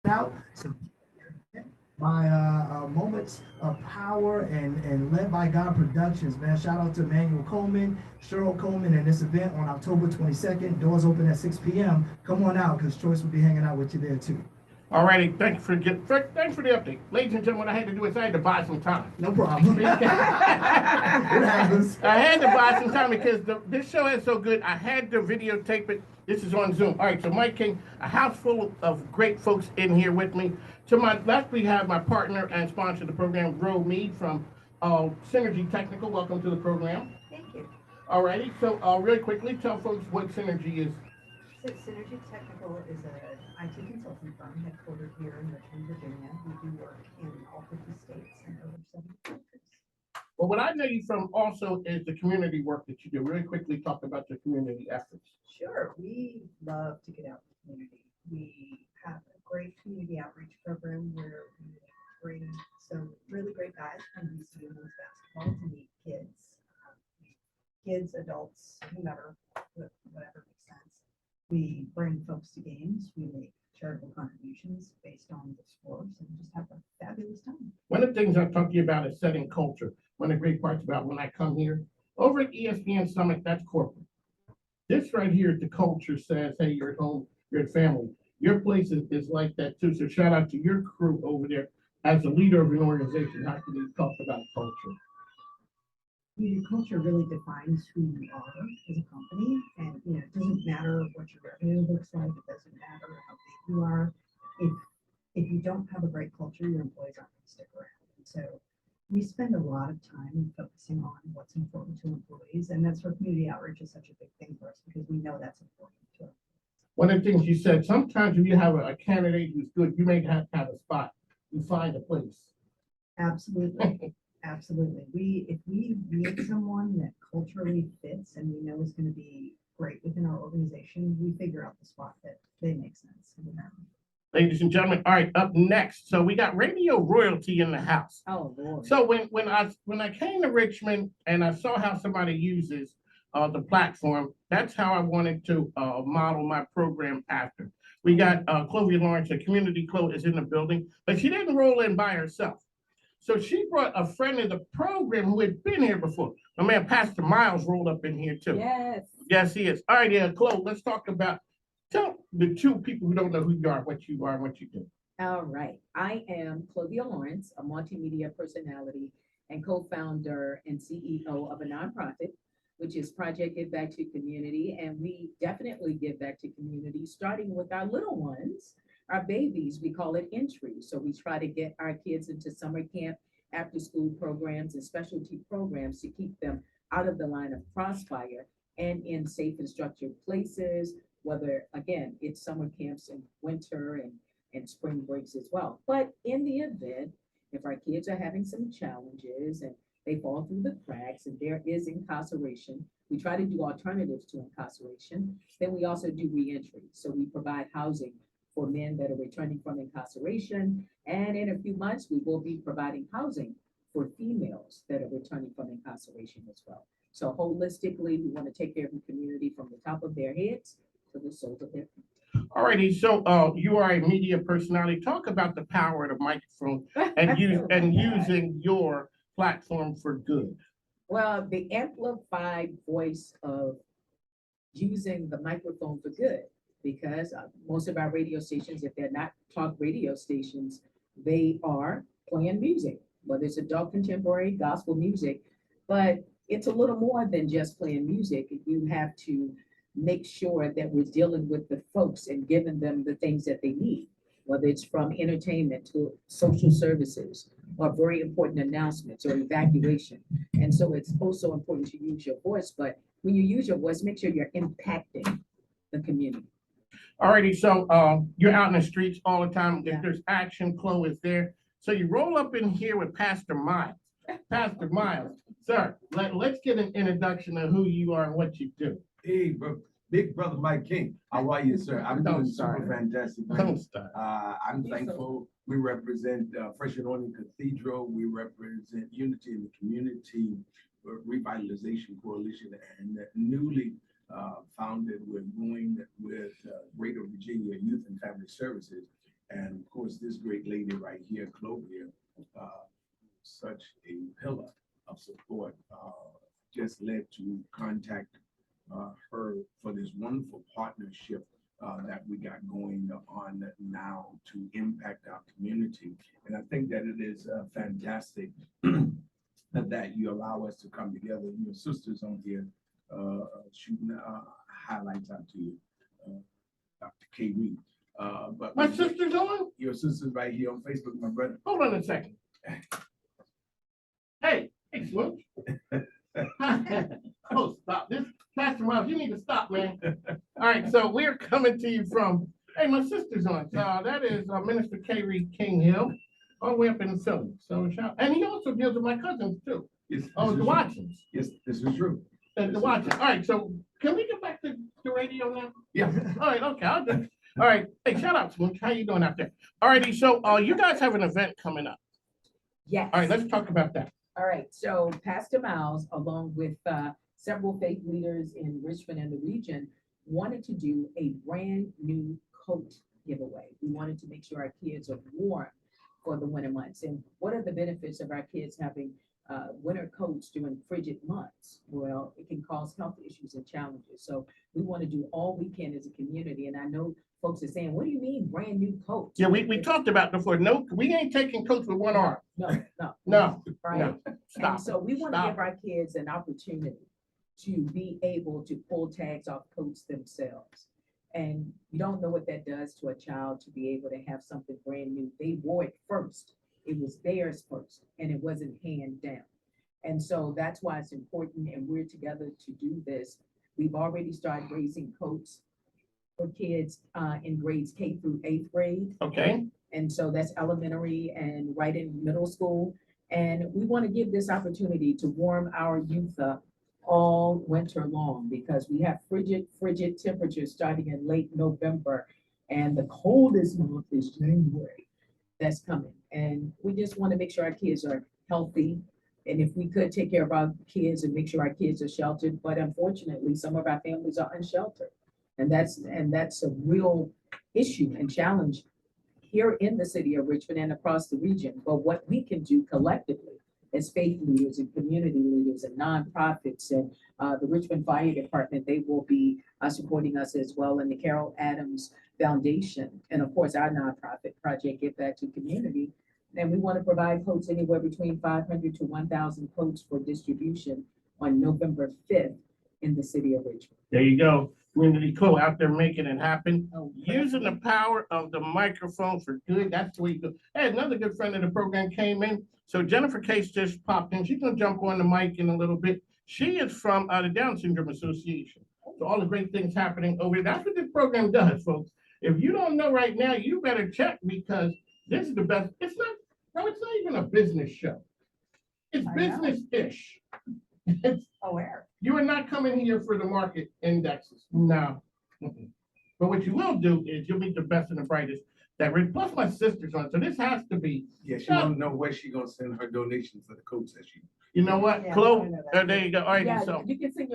out. So my Moments of Power and Led by God Productions, man. Shout out to Emmanuel Coleman, Cheryl Coleman, and this event on October 22nd. Doors open at 6 p.m. Come on out because Choice will be hanging out with you there too. Alrighty, thanks for the update. Ladies and gentlemen, what I had to do is I had to buy some time. No problem. It happens. I had to buy some time because this show is so good. I had to videotape it. This is on Zoom. All right, so Mike King, a house full of great folks in here with me. To my left, we have my partner and sponsor of the program, Ro Mead from Synergy Technical. Welcome to the program. Thank you. Alrighty, so really quickly, tell folks what Synergy is. So Synergy Technical is an IT consulting firm headquartered here in Richmond, Virginia. We do work in all 50 states and over 70 countries. Well, what I know you from also is the community work that you do. Really quickly talk about your community efforts. Sure, we love to get out in the community. We have a great community outreach program where we bring some really great guys from VCU men's basketball to meet kids, adults, whomever, whatever makes sense. We bring folks to games. We make charitable contributions based on the scores and just have a fabulous time. One of the things I've talked to you about is setting culture. One of the great parts about when I come here, over at ESPN Summit, that's corporate. This right here, the culture says, hey, you're at home, you're at family. Your place is like that too. So shout out to your crew over there. As a leader of an organization, how can you talk about culture? Your culture really defines who you are as a company, and it doesn't matter what your revenue looks like. It doesn't matter how big you are. If you don't have a great culture, your employees aren't going to stick around. And so we spend a lot of time focusing on what's important to employees, and that's where community outreach is such a big thing for us because we know that's important to us. One of the things you said, sometimes when you have a candidate who's good, you may have to have a spot. You find a place. Absolutely. Absolutely. If we meet someone that culturally fits and we know is going to be great within our organization, we figure out the spot that they make sense. Ladies and gentlemen, all right, up next. So we got radio royalty in the house. Oh Lord. So when I came to Richmond and I saw how somebody uses the platform, that's how I wanted to model my program after. We got Clovia Lawrence, a community Chloe is in the building, but she didn't roll in by herself. So she brought a friend of the program who had been here before. My man, Pastor Miles, rolled up in here too. Yes. Yes, he is. All right, yeah, Chloe, let's talk about, tell the two people who don't know who you are, what you are, and what you do. All right. I am Clovia Lawrence, a multimedia personality and co-founder and CEO of a nonprofit, which is Project Give Back to Community. And we definitely give back to community, starting with our little ones, our babies. We call it entry. So we try to get our kids into summer camp, after school programs, and specialty programs to keep them out of the line of crossfire and in safe and structured places, whether, again, it's summer camps in winter and spring breaks as well. But in the event, if our kids are having some challenges and they fall through the cracks and there is incarceration, we try to do alternatives to incarceration. Then we also do reentry. So we provide housing for men that are returning from incarceration. And in a few months, we will be providing housing for females that are returning from incarceration as well. So holistically, we want to take care of the community from the top of their heads to the soles of their feet. All righty, so you are a media personality. Talk about the power of the microphone and using your platform for good. Well, the amplified voice of using the microphone for good, because most of our radio stations, if they're not talk radio stations, they are playing music, whether it's adult contemporary, gospel music, but it's a little more than just playing music. You have to make sure that we're dealing with the folks and giving them the things that they need, whether it's from entertainment to social services or very important announcements or evacuation. And so it's also important to use your voice, but when you use your voice, make sure you're impacting the community. All righty, so you're out in the streets all the time. Yeah. If there's action, Chloe is there. So you roll up in here with Pastor Miles. Pastor Miles, sir, let's get an introduction of who you are and what you do. Hey, big brother Mike King. How are you, sir? I'm doing super fantastic. Don't start. I'm thankful. We represent Fresh Anointing Cathedral. We represent Unity in the Community Revitalization Coalition, and newly founded, we're going with Greater Virginia Youth and Family Services. And of course, this great lady right here, Clovia, such a pillar of support, just led to contact her for this wonderful partnership that we got going on now to impact our community. And I think that it is fantastic that you allow us to come together. Your sisters on here shooting highlights out to you, Dr. K. Reed. But My sister's on? your sister's right here on Facebook, my brother. Hold on a second. Hey, Smooch. Oh, stop this. Pastor Miles, you need to stop, man. All right, so we're coming to you from, hey, my sister's on. So that is Minister K. Reed King Hill, all the way up in Philly. So shout, and he also deals with my cousins too. Yes, Oh, the Watsons. Yes, this is true. The Watsons. All right, so can we get back to the radio now? Yeah. All right, okay, I'll do. All right, hey, shout out, Smooch. How you doing out there? All righty, so you guys have an event coming up. Yes. All right, let's talk about that. All right, so Pastor Miles, along with several faith leaders in Richmond and the region, wanted to do a brand new coat giveaway. We wanted to make sure our kids are warm for the winter months. And what are the benefits of our kids having winter coats during frigid months? Well, it can cause health issues and challenges. So we want to do all we can as a community. And I know folks are saying, what do you mean brand new coat? Yeah, we talked about before. No, we ain't taking coats with one arm. No, No, right? no, stop. And so we want to Stop. give our kids an opportunity to be able to pull tags off coats themselves. And you don't know what that does to a child to be able to have something brand new. They wore it first. It was theirs first, and it wasn't hand down. And so that's why it's important, and we're together to do this. We've already started raising coats for kids in grades K through 8th grade. Okay, And so that's elementary and right in middle school. And we want to give this opportunity to warm our youth up all winter long because we have frigid temperatures starting in late November. And the coldest month is January that's coming. And we just want to make sure our kids are healthy. And if we could take care of our kids and make sure our kids are sheltered, but unfortunately, some of our families are unsheltered. And that's a real issue and challenge here in the city of Richmond and across the region. But what we can do collectively as faith leaders and community leaders and nonprofits and the Richmond Fire Department, they will be supporting us as well, and the Carol Adams Foundation, and of course our nonprofit project, Give Back to Community. And we want to provide coats anywhere between 500 to 1,000 coats for distribution on November 5th in the city of Richmond. there you go. Community Co out there making it happen. Using the power of the microphone for good. That's the way you do. Hey, another good friend of the program came in. So Jennifer Case just popped in. She's gonna jump on the mic in a little bit. She is from the Down Syndrome Association. So all the great things happening over there. That's what this program does, folks. If you don't know right now, you better check because this is the best. It's not even a business show. It's I know. business-ish. It's Aware. You are not coming here for the market indexes. No. Mm-mm. But what you will do is you'll meet the best and the brightest that plus my sister's on. So this has to be, Yeah, she don't know where she gonna send her donation for the coats that she. you know what, Yeah, Chloe, I know that. there you go. All right, Yeah, so you can send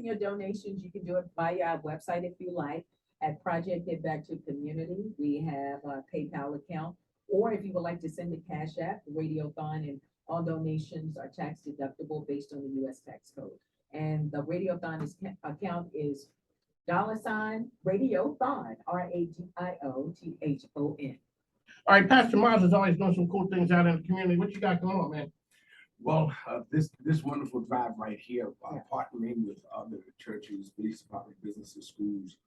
your donations. You can do it via our website if you like at Project Get Back to Community. We have a PayPal account, or if you would like to send a Cash App, Radiothon, and all donations are tax deductible based on the U.S. tax code. And the Radiothon account is $Radiothon, RADIOTHON. all right, Pastor Miles is always doing some cool things out in the community. What you got going on, man? Well, this wonderful drive right here, Yeah. partnering with other churches, police department, businesses, schools,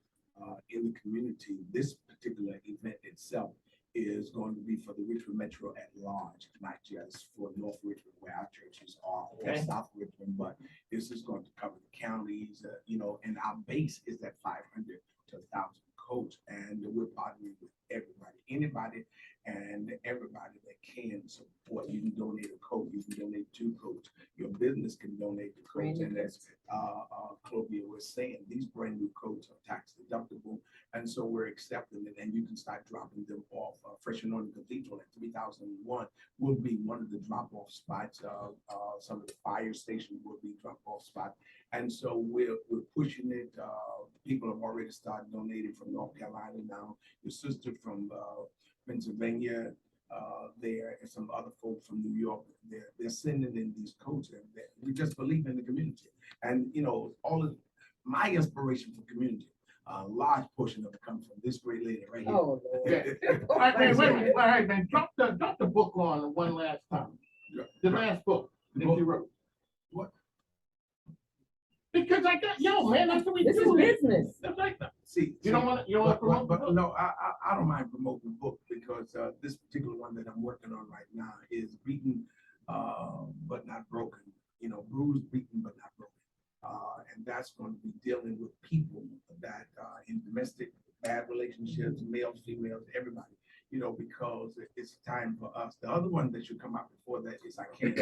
in the community. This particular event itself is going to be for the Richmond Metro at large, not just for North Richmond where our churches are, or Okay. South Richmond, but this is going to cover the counties, and our base is at 500 to 1,000 coats, and we're partnering with everybody, anybody and everybody that can support. You can donate a coat, you can donate 2 coats, your business can donate the Brand coats, new and as Clovia was saying, these brand new coats are tax deductible, and so we're accepting it, and you can start dropping them off. Fresh Anointing Cathedral at 3001 will be one of the drop-off spots. Some of the fire stations will be drop-off spots, and so we're pushing it. People have already started donating from North Carolina now. Your sister from Pennsylvania, there, and some other folks from New York. They're sending in these coaches. We just believe in the community, and all of my inspiration for community. A large portion of it comes from this great lady right here. Oh, Lord. All right, man, wait a minute. All right, man, drop the book on one last time. The last book that you wrote. What? Because I got, man, that's what we This is do. business. That's like that. See, You don't want to promote the but book? no, I don't mind promoting the book because this particular one that I'm working on right now is beaten, but not broken. Bruised, beaten, but not broken. And that's going to be dealing with people that in domestic bad relationships, males, females, everybody. Because it's time for us. The other one that should come out before that is I Can't.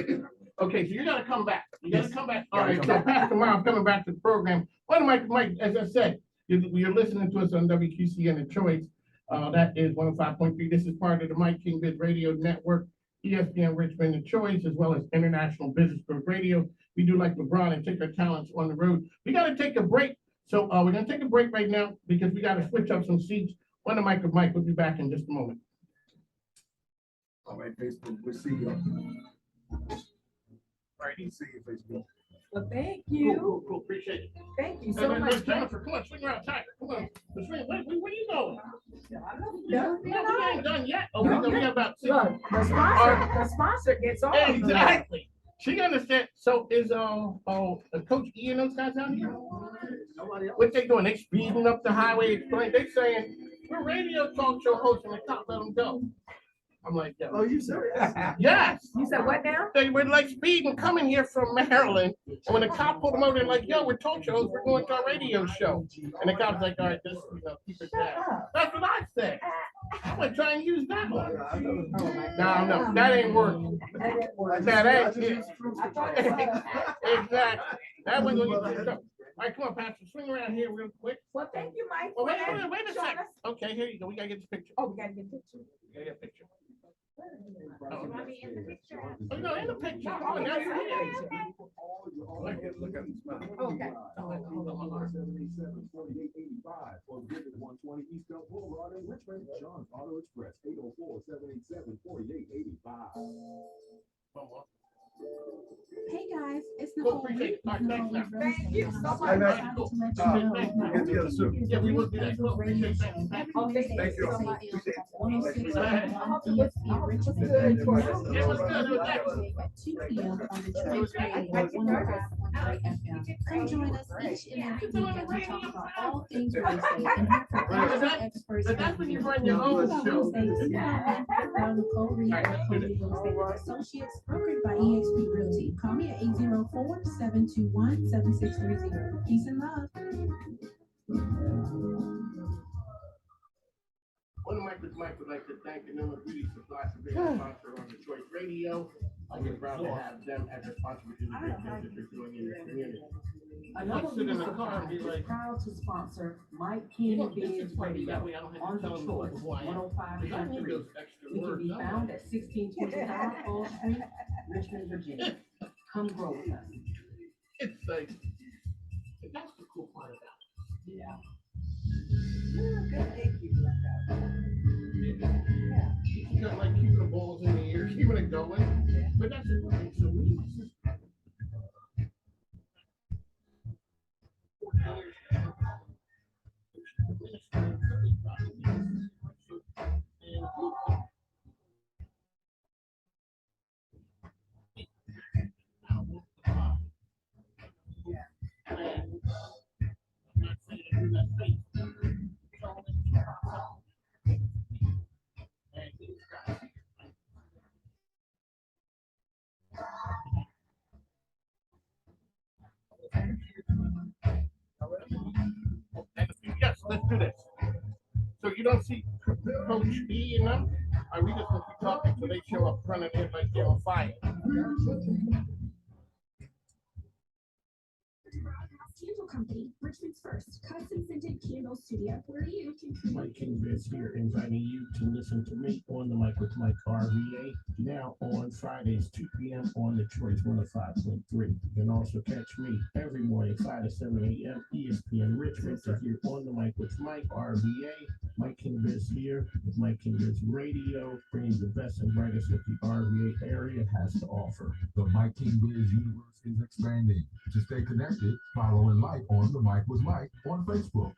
Okay, so you gotta come back. You gotta come back. All Gotta right, come so back. Pastor Miles coming back to the program. One of Mike, as I said, you're listening to us on WQCN The Choice. That is 105.3. This is part of the Mike King Biz Radio Network, ESPN Richmond The Choice, as well as International Business Group Radio. We do like LeBron and take our talents on the road. We gotta take a break. So we're gonna take a break right now because we gotta switch up some seats. One of Mike will be back in just a moment. All right, Facebook, we'll see you. All right, see you, Facebook. Well, thank Cool, you. cool, appreciate it. Thank you And so then much. Jennifer, come on, swing around, Tiger, come on. Swing, where you going? No, We ain't done yet. Oh, we have about six. Look, the sponsor gets all of them. Exactly. She understands. So is Coach E and those guys out here? What they doing? They speeding up the highway. They saying we're radio talk show hosts and the cop let them go. I'm like, yeah. Oh, you serious? Yes. You said what now? They were like speeding coming here from Maryland. And when the cop pulled them over, they're like, yo, we're talk shows. We're going to our radio show. And the cop's like, all right, just, keep it down. That's what I said. I'm gonna try and use that one. No, that ain't working. That ain't it. Exactly. That one gonna get stuff. All right, come on, Pastor, swing around here real quick. Well, thank you, Mike. Oh, wait a second. Okay, here you go. We gotta get this picture. Oh, we gotta get pictures. We gotta get a picture. You want me in the picture? Oh, no, in the picture. Oh, now you're here. Look at the smile. Okay. 787-4885 or visit 120 East Bell Boulevard in Richmond. John's Auto Express, 804-787-4885. Hey guys, it's Cool, Nicole. appreciate it. All right, thanks, man. Thank you so much. Hi, man. Yeah, we will do that. Cool, appreciate it. Oh, thank you so much. It was good. It was excellent. At 2 p.m. on the Choice Radio 105.3 FM. Come join us each and every week as we talk about all things real estate and hear from industry experts. But that's when you run your own show. Nicole Reed, Associates, brokered by eXp Realty. Call me at 804-721-7630. Peace and love. One of Mike would like to thank the Newman Beauty Supply for being a sponsor on the Choice Radio. We're proud to have them as a sponsor for the great things that they're doing in your community. Another Sit in the car and be municipality like, is proud to sponsor Mike "Come King on, this Biz is funny, that Radio way I don't have on to the tell them Choice, who I am. 'Cause I need 105.3. those extra We can words. be found at 1625 Fall Street, Richmond, Virginia. Come grow with us. It's like, that's the cool part about it. Yeah. You got like keeping the balls in the air, keeping it going, but that's the thing, so we. Yes, let's do this. So you don't see Coach E and them? Are we just gonna be talking so they show up front of it like they're on fire? Candle Company, Richmond's first custom scented candle studio, where you can Mike Kingbiz here, inviting you to listen to me on the mic with Mike RVA, now on Fridays, 2 p.m. on the Choice 105.3. You can also catch me every morning, 5 to 7 a.m. ESPN Richmond, to hear on the mic with Mike RVA. Mike Kingbiz here with Mike Kingbiz Radio, bringing the best and brightest that the RVA area has to offer. The Mike Kingbiz universe is expanding. To stay connected, follow and like on The Mic with Mike on Facebook.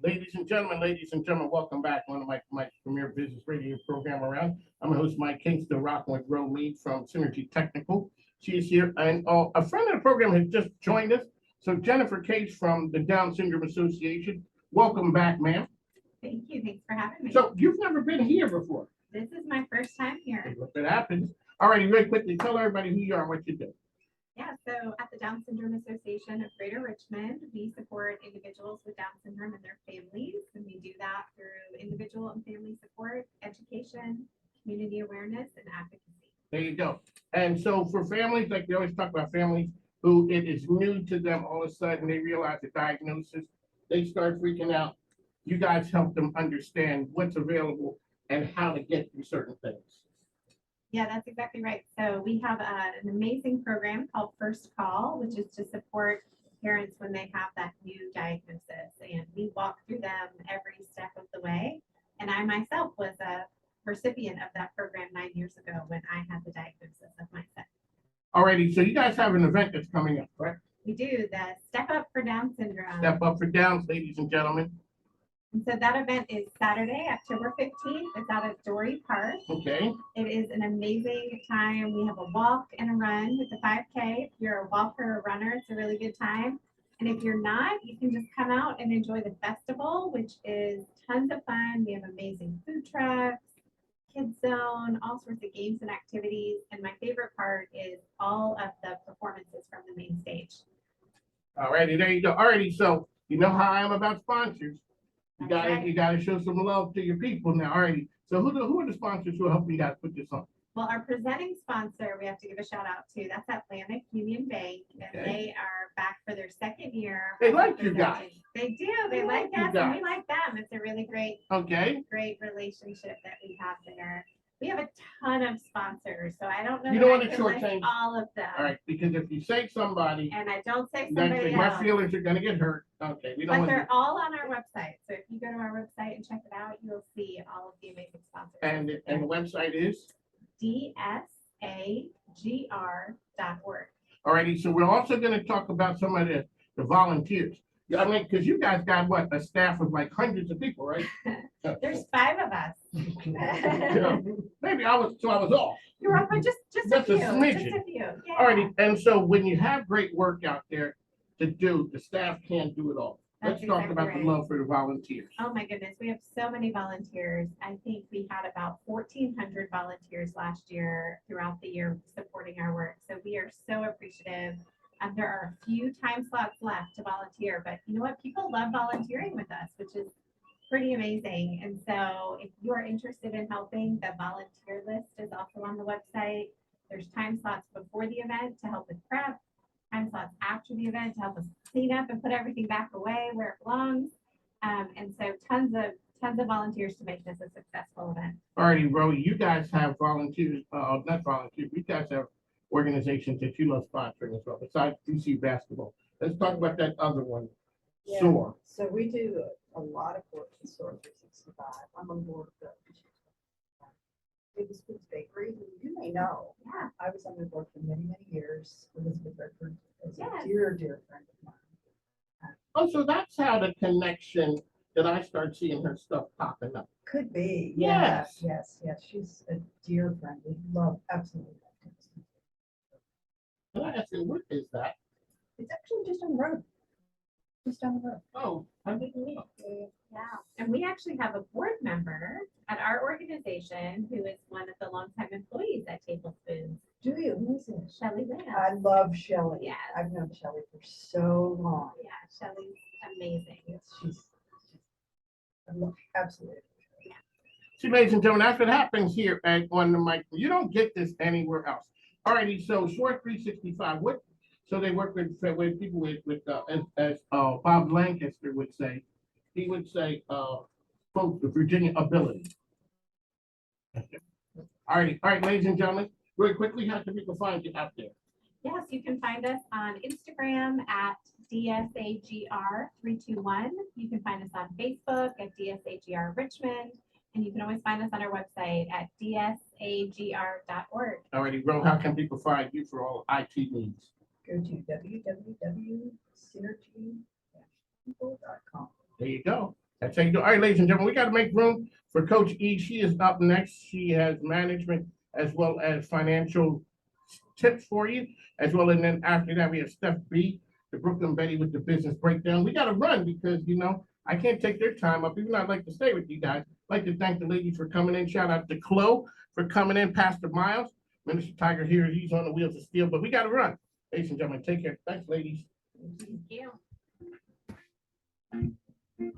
Ladies and gentlemen, welcome back on the Mike's premier business radio program around. I'm your host, Mike King, still rocking with Ro Mead from Synergy Technical. She is here, and a friend of the program has just joined us. So Jennifer Case from the Down Syndrome Association. Welcome back, ma'am. Thank you. Thanks for having me. So you've never been here before. This is my first time here. If it happens. All righty, very quickly, tell everybody who you are and what you do. Yeah, so at the Down Syndrome Association of Greater Richmond, we support individuals with Down syndrome and their families. And we do that through individual and family support, education, community awareness, and advocacy. There you go. And so for families, like we always talk about families who it is new to them, all of a sudden they realize the diagnosis, they start freaking out. You guys help them understand what's available and how to get through certain things. Yeah, that's exactly right. So we have an amazing program called First Call, which is to support parents when they have that new diagnosis. And we walk through them every step of the way. And I myself was a recipient of that program 9 years ago when I had the diagnosis of my son. Alrighty, so you guys have an event that's coming up, right? We do the Step Up for Down Syndrome. Step Up for Downs, ladies and gentlemen. And so that event is Saturday, October 15th. It's out at Dory Park. Okay. It is an amazing time. We have a walk and a run with the 5K. If you're a walker or runner, it's a really good time. And if you're not, you can just come out and enjoy the festival, which is tons of fun. We have amazing food trucks, kids zone, all sorts of games and activities. And my favorite part is all of the performances from the main stage. Alrighty, there you go. Alrighty, so you know how I am about sponsors. You That's gotta, right. you gotta show some love to your people now. Alrighty, so who are the sponsors who are helping you guys put this on? Well, our presenting sponsor, we have to give a shout out to, that's Atlantic Union Bank, and Okay. they are back for their second year. They like you guys. representing. They do, they They like like you us, and we guys. like them. It's a really great Okay, relationship that we have there. We have a ton of sponsors, so I don't know. You that don't I wanna can list shortchange. all of them. alright, because if you say somebody, And I don't say then somebody my else, feelings are gonna get hurt. Okay, we don't but want they're to. all on our website. So if you go to our website and check it out, you'll see all of the amazing sponsors. And the website is? dsagr.org. Alrighty, so we're also gonna talk about some of the volunteers. Yeah, I mean, because you guys got what, a staff of like hundreds of people, right? There's 5 of us. Yeah. Maybe I was off. You're up, but just a Just a few, just smidgen. a few. Yeah. Alrighty, and so when you have great work out there to do, the staff can't do it all. Let's That's talk exactly about the right. love for the volunteers. Oh my goodness, we have so many volunteers. I think we had about 1,400 volunteers last year throughout the year supporting our work. So we are so appreciative. There are a few time slots left to volunteer, but you know what? People love volunteering with us, which is pretty amazing. And so if you're interested in helping, the volunteer list is also on the website. There's time slots before the event to help with prep, time slots after the event to help us clean up and put everything back away where it belongs. And so tons of volunteers to make this a successful event. Alrighty, Ro, you guys have volunteers, not volunteers, you guys have organizations that you love sponsoring as well, besides DC basketball. Let's talk about that other one, Yeah. SOAR. So we do a lot of work with SOAR 365. I'm on board with Biggest Foods Bakery, who you may know. Yeah. I was on the board for many, many years. Elizabeth Redford is Yes. a dear, dear friend of mine. Oh, so that's how the connection that I start seeing her stuff popping up. Could be. Yes. Yes. She's a dear friend. We love, absolutely love Tennessee. And I asked her, what is that? It's actually just on the road. Just down the road. Oh, I didn't know. Yeah, and we actually have a board member at our organization who is one of the longtime employees at Tablespoons, Do you? Who is it? Shelley Lynn. I love Shelley. Yes. I've known Shelley for so long. Yeah, Shelley's amazing. Absolutely. See, ladies and gentlemen, that's what happens here at On the Mic. You don't get this anywhere else. Alrighty, so Short 365, so they work with people as Bob Lancaster would say, he would say, folks with Virginia ability. All right, ladies and gentlemen, really quickly, how can people find you out there? Yes, you can find us on Instagram at DSAGR321. You can find us on Facebook at DSAGR Richmond, and you can always find us on our website at dsagr.org. Alrighty, Ro, how can people find you for all IT needs? Go to www.synergy.com. There you go. That's how you do. All right, ladies and gentlemen, we got to make room for Coach E. She is up next. She has management as well as financial tips for you, as well. And then after that, we have Steph B, the Brooklyn Betty with the business breakdown. We got to run because, I can't take their time up, even though I'd like to stay with you guys. I'd like to thank the ladies for coming in. Shout out to Chloe for coming in, Pastor Miles. Minister Tiger here, he's on the wheels of steel, but we got to run. Ladies and gentlemen, take care. Thanks, ladies. Thank you.